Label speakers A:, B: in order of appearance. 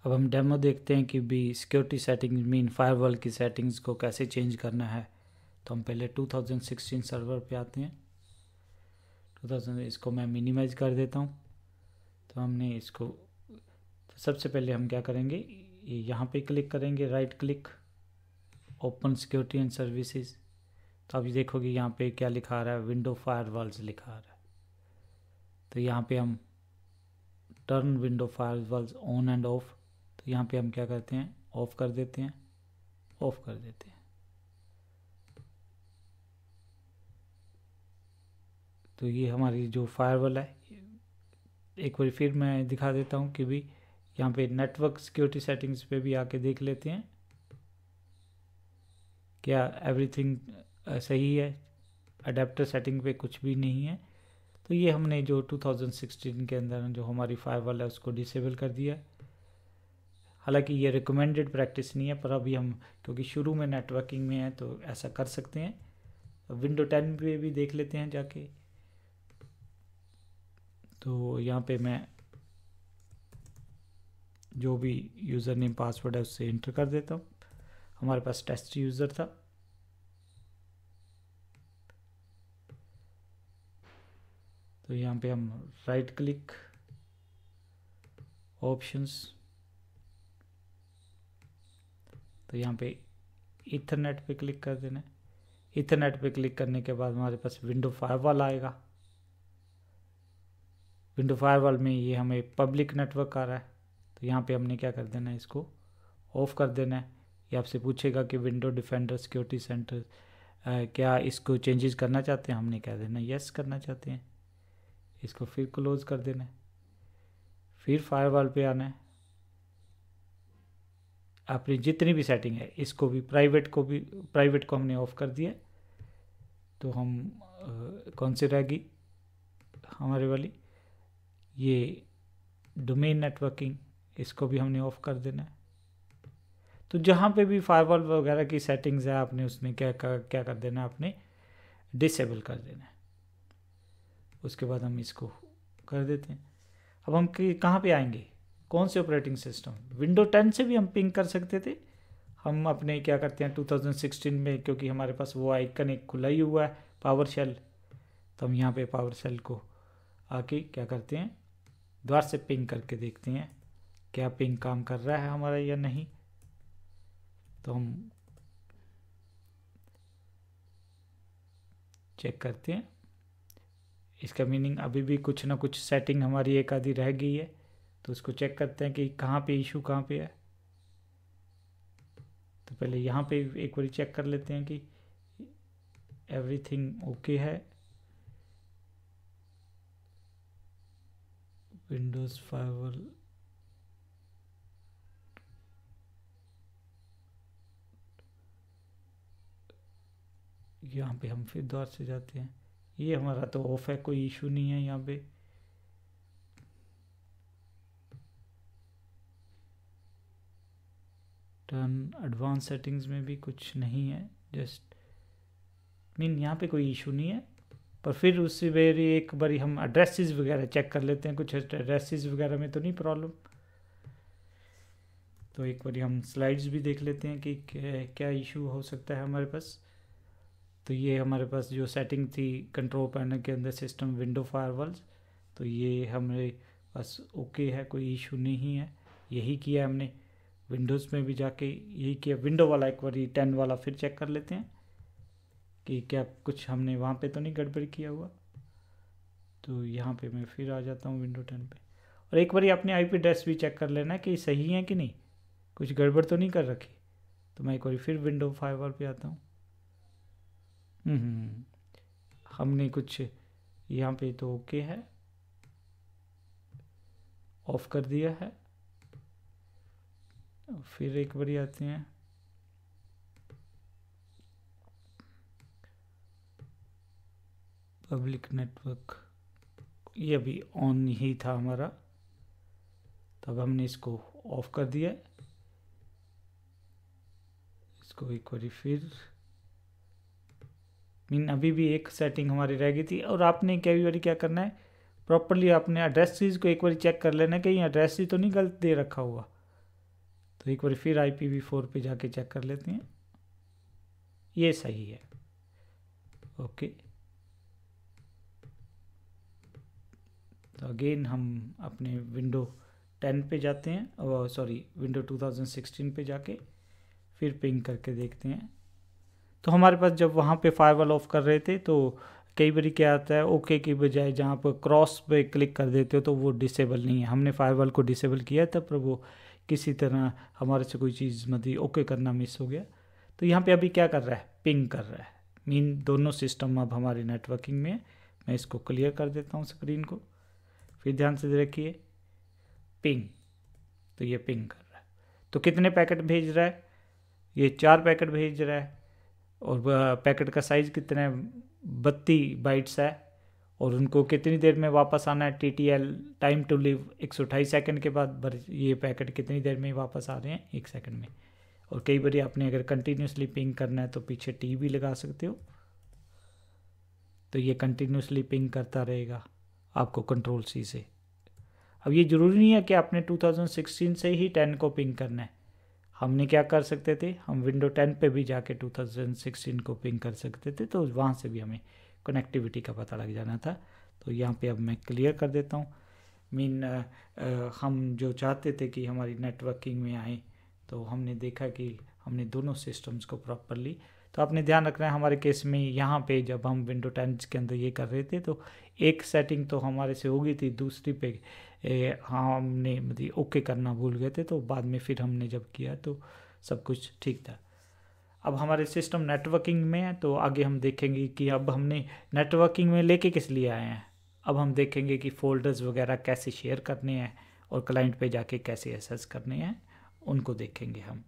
A: अब हम डेमो देखते हैं कि भी सिक्योरिटी सेटिंग्स मीन फायरवॉल की सेटिंग्स को कैसे चेंज करना है। तो हम पहले 2016 सर्वर पे आते हैं। 2000 इसको मैं मिनिमाइज कर देता हूँ। तो हमने इसको तो सबसे पहले हम क्या करेंगे, यहाँ पे क्लिक करेंगे, right click, open security and services. तो अभी देखोगे यहाँ पे क्या लिखा आ रहा है, विंडो फायरवॉल्स लिखा आ रहा है। तो यहाँ पे हम turn window firewalls on end of, तो यहाँ पे हम क्या करते हैं, ऑफ कर देते हैं, ऑफ कर देते हैं। तो ये हमारी जो फायरवॉल है, एक बार फिर मैं दिखा देता हूँ कि भी यहाँ पे नेटवर्क सिक्योरिटी सेटिंग्स पे भी आके देख लेते हैं क्या एवरीथिंग सही है, अडेप्टर सेटिंग पे कुछ भी नहीं है। तो ये हमने जो 2016 के अंदर जो हमारी फायरवॉल है उसको डिसेबल कर दिया। हालांकि ये रिकमेंडेड प्रैक्टिस नहीं है, पर अभी हम क्योंकि शुरू में नेटवर्किंग में है तो ऐसा कर सकते हैं। विंडो 10 पे भी देख लेते हैं जाके। तो यहाँ पे मैं जो भी यूज़र नेम पासवर्ड है उससे इंटर कर देता हूँ। हमारे पास टेस्ट यूज़र था। तो यहाँ पे हम राइट क्लिक, ऑप्शंस, तो यहाँ पे ईथरनेट पे क्लिक कर देना है। ईथरनेट पे क्लिक करने के बाद हमारे पास विंडो फायरवॉल आएगा। विंडो फायरवॉल में ये हमें पब्लिक नेटवर्क आ रहा है। तो यहाँ पे हमने क्या कर देना है, इसको ऑफ कर देना है। ये आपसे पूछेगा कि विंडो डिफेंडर सिक्योरिटी सेंटर क्या इसको चेंजेस करना चाहते हैं, हमने कह देना यस करना चाहते हैं। इसको फिर क्लोज कर देना है, फिर फायरवॉल पे आना है। अपनी जितनी भी सेटिंग है इसको भी प्राइवेट को हमने ऑफ कर दिया। तो हम कौन सी रहेगी हमारे वाली, ये डोमेन नेटवर्किंग, इसको भी हमने ऑफ कर देना है। तो जहाँ पे भी फायरवॉल वगैरह की सेटिंग्स है आपने उसमें क्या कर देना है, आपने डिसेबल कर देना है। उसके बाद हम इसको कर देते हैं। अब हम कहाँ पे आएंगे, कौन से ऑपरेटिंग सिस्टम, विंडो 10 से भी हम पिंग कर सकते थे। हम अपने क्या करते हैं 2016 में, क्योंकि हमारे पास वो आइकन एक खुला ही हुआ है पावर शेल, तो हम यहाँ पे पावर शेल को आके क्या करते हैं, द्वार से पिंग करके देखते हैं क्या पिंग काम कर रहा है हमारा या नहीं। तो हम चेक करते हैं। इसका मीनिंग अभी भी कुछ ना कुछ सेटिंग हमारी एक आधी रह गई है, तो उसको चेक करते हैं कि कहाँ पे इशू कहाँ पे है। तो पहले यहाँ पे एक बार चेक कर लेते हैं कि एवरीथिंग ओके है। विंडोज़ फायरवॉल, यहाँ पे हम फिर द्वार से जाते हैं। ये हमारा तो ऑफ है, कोई इशू नहीं है यहाँ पे। टर्न एडवांस सेटिंग्स में भी कुछ नहीं है, जस्ट मीन यहाँ पे कोई इशू नहीं है। पर फिर उससे वेरी एक बारी हम एड्रेसेस वगैरह चेक कर लेते हैं, कुछ एड्रेसेस वगैरह में तो नहीं प्रॉब्लम। तो एक बारी हम स्लाइड्स भी देख लेते हैं कि क्या इशू हो सकता है हमारे पास। तो ये हमारे पास जो सेटिंग थी कंट्रोल पैनल के अंदर सिस्टम विंडो फायरवॉल्स, तो ये हमारे पास ओके है, कोई इशू नहीं है। यही किया हमने विंडोज़ में भी जाके, यही किया। विंडो वाला एक बार 10 वाला फिर चेक कर लेते हैं कि क्या कुछ हमने वहाँ पे तो नहीं गड़बड़ किया हुआ। तो यहाँ पे मैं फिर आ जाता हूँ विंडो 10 पे, और एक बार अपने IP एड्रेस भी चेक कर लेना कि सही है कि नहीं, कुछ गड़बड़ तो नहीं कर रखी। तो मैं एक बार फिर विंडो फायरवॉल पे आता हूँ। हमने कुछ यहाँ पे तो ओके है, ऑफ कर दिया है। फिर एक बार आते हैं, पब्लिक नेटवर्क, ये अभी ऑन ही था हमारा, तब हमने इसको ऑफ कर दिया। इसको एक बार फिर मीन अभी भी एक सेटिंग हमारी रह गई थी। और आपने कई बार क्या करना है, प्रॉपरली आपने एड्रेसेस को एक बार चेक कर लेना, कहीं एड्रेस तो नहीं गलत दे रखा हुआ। तो एक बार फिर IPv4 पे जाके चेक कर लेते हैं, ये सही है। ओके, तो अगेन हम अपने विंडो 10 पे जाते हैं, और सॉरी विंडो 2016 पे जाके फिर पिंग करके देखते हैं। तो हमारे पास जब वहाँ पे फायरवॉल ऑफ कर रहे थे तो कई बार क्या आता है, ओके की बजाय जहाँ पर क्रॉस पे क्लिक कर देते हो तो वो डिसेबल नहीं है। हमने फायरवॉल को डिसेबल किया तब पर वो किसी तरह हमारे से कोई चीज़ मतलब ओके करना मिस हो गया। तो यहाँ पे अभी क्या कर रहा है, पिंग कर रहा है, मीन दोनों सिस्टम अब हमारी नेटवर्किंग में है। मैं इसको क्लियर कर देता हूँ स्क्रीन को, फिर ध्यान से देखिए पिंग, तो ये पिंग कर रहा है। तो कितने पैकेट भेज रहा है, ये 4 पैकेट भेज रहा है, और पैकेट का साइज़ कितना है, 32 बाइट्स है, और उनको कितनी देर में वापस आना है, TTL time to live 128 second के बाद ये पैकेट कितनी देर में वापस आ रहे हैं, 1 सेकंड में। और कई बार आपने अगर कंटिन्यूसली पिंग करना है तो पीछे T भी लगा सकते हो, तो ये कंटिन्यूसली पिंग करता रहेगा आपको कंट्रोल C से। अब ये ज़रूरी नहीं है कि आपने 2016 से ही 10 को पिंग करना है। हमने क्या कर सकते थे, हम विंडो 10 पे भी जाके 2016 को पिंग कर सकते थे, तो वहाँ से भी हमें कनेक्टिविटी का पता लग जाना था। तो यहाँ पे अब मैं क्लियर कर देता हूँ। मीन हम जो चाहते थे कि हमारी नेटवर्किंग में आए, तो हमने देखा कि हमने दोनों सिस्टम्स को प्रॉपरली, तो आपने ध्यान रखना है हमारे केस में यहाँ पे जब हम विंडो 10 के अंदर ये कर रहे थे तो एक सेटिंग तो हमारे से हो गई थी, दूसरी पे हमने मतलब ओके करना भूल गए थे, तो बाद में फिर हमने जब किया तो सब कुछ ठीक था। अब हमारे सिस्टम नेटवर्किंग में है, तो आगे हम देखेंगे कि अब हमने नेटवर्किंग में लेके किस लिए आए हैं। अब हम देखेंगे कि फ़ोल्डर्स वगैरह कैसे शेयर करने हैं और क्लाइंट पे जाके कैसे एक्सेस करने हैं, उनको देखेंगे हम।